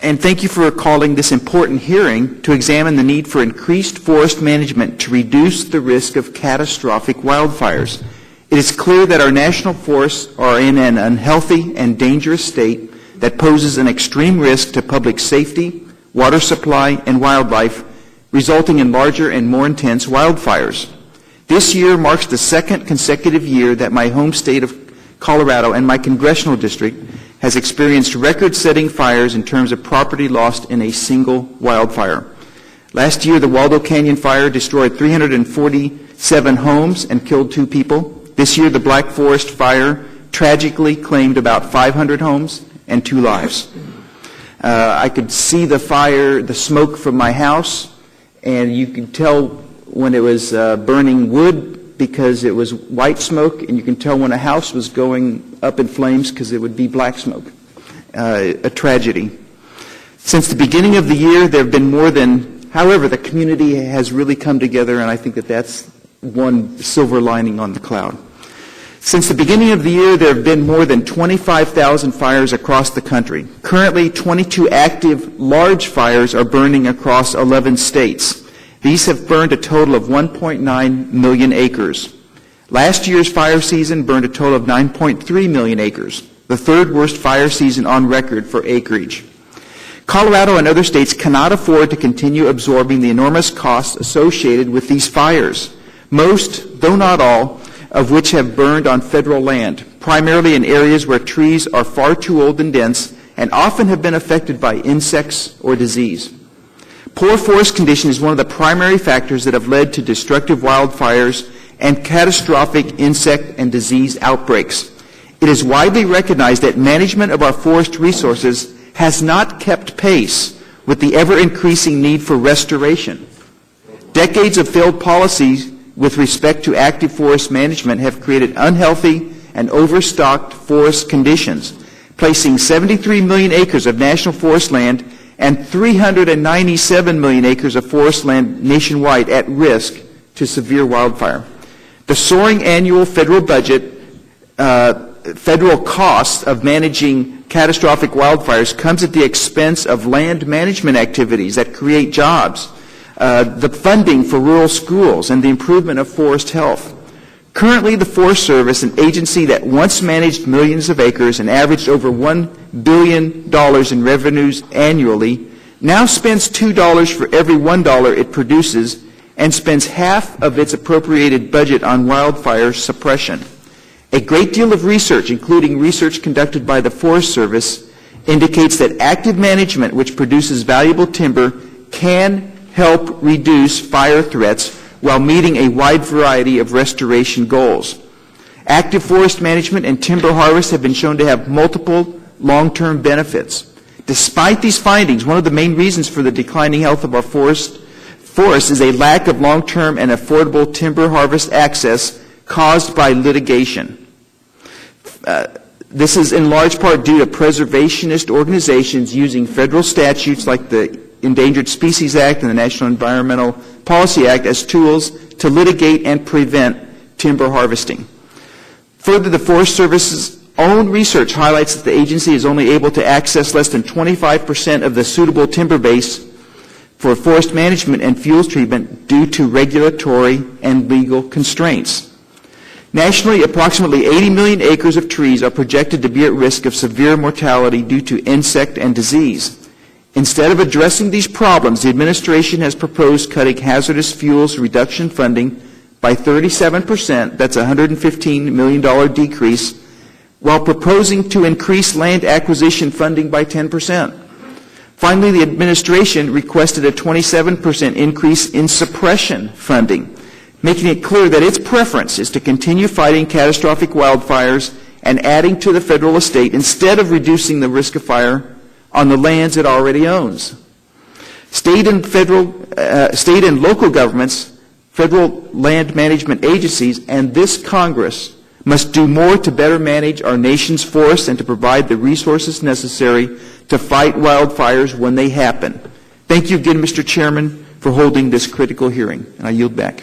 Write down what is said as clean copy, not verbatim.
And thank you for calling this important hearing to examine the need for increased forest management to reduce the risk of catastrophic wildfires. It is clear that our national forests are in an unhealthy and dangerous state that poses an extreme risk to public safety, water supply, and wildlife, resulting in larger and more intense wildfires. This year marks the second consecutive year that my home state of Colorado and my congressional district has experienced record-setting fires in terms of property lost in a single wildfire. Last year, the Waldo Canyon fire destroyed 347 homes and killed 2 people. This year, the Black Forest fire tragically claimed about 500 homes and 2 lives. I could see the fire, the smoke from my house, and you could tell when it was burning wood because it was white smoke, and you can tell when a house was going up in flames because it would be black smoke. A tragedy. Since the beginning of the year, there have been however, the community has really come together, and I think that that's one silver lining on the cloud. Since the beginning of the year, there have been more than 25,000 fires across the country. Currently, 22 active large fires are burning across 11 states. These have burned a total of 1.9 million acres. Last year's fire season burned a total of 9.3 million acres, the third worst fire season on record for acreage. Colorado and other states cannot afford to continue absorbing the enormous costs associated with these fires, most, though not all, of which have burned on federal land, primarily in areas where trees are far too old and dense and often have been affected by insects or disease. Poor forest condition is one of the primary factors that have led to destructive wildfires and catastrophic insect and disease outbreaks. It is widely recognized that management of our forest resources has not kept pace with the ever-increasing need for restoration. Decades of failed policies with respect to active forest management have created unhealthy and overstocked forest conditions, placing 73 million acres of national forest land and 397 million acres of forest land nationwide at risk to severe wildfire. The soaring annual federal budget, federal costs of managing catastrophic wildfires comes at the expense of land management activities that create jobs, the funding for rural schools, and the improvement of forest health. Currently, the Forest Service, an agency that once managed millions of acres and averaged over $1 billion in revenues annually, now spends $2 for every $1 it produces and spends half of its appropriated budget on wildfire suppression. A great deal of research, including research conducted by the Forest Service, indicates that active management, which produces valuable timber, can help reduce fire threats while meeting a wide variety of restoration goals. Active forest management and timber harvest have been shown to have multiple long-term benefits. Despite these findings, one of the main reasons for the declining health of our forests is a lack of long-term and affordable timber harvest access caused by litigation. This is in large part due to preservationist organizations using federal statutes like the Endangered Species Act and the National Environmental Policy Act as tools to litigate and prevent timber harvesting. Further, the Forest Service's own research highlights that the agency is only able to access less than 25% of the suitable timber base for forest management and fuels treatment due to regulatory and legal constraints. Nationally, approximately 80 million acres of trees are projected to be at risk of severe mortality due to insect and disease. Instead of addressing these problems, the administration has proposed cutting hazardous fuels reduction funding by 37%, that's a $115 million decrease, while proposing to increase land acquisition funding by 10%. Finally, the administration requested a 27% increase in suppression funding, making it clear that its preference is to continue fighting catastrophic wildfires and adding to the federal estate instead of reducing the risk of fire on the lands it already owns. State and local governments, federal land management agencies, and this Congress must do more to better manage our nation's forests and to provide the resources necessary to fight wildfires when they happen. Thank you again, Mr. Chairman, for holding this critical hearing, and I yield back.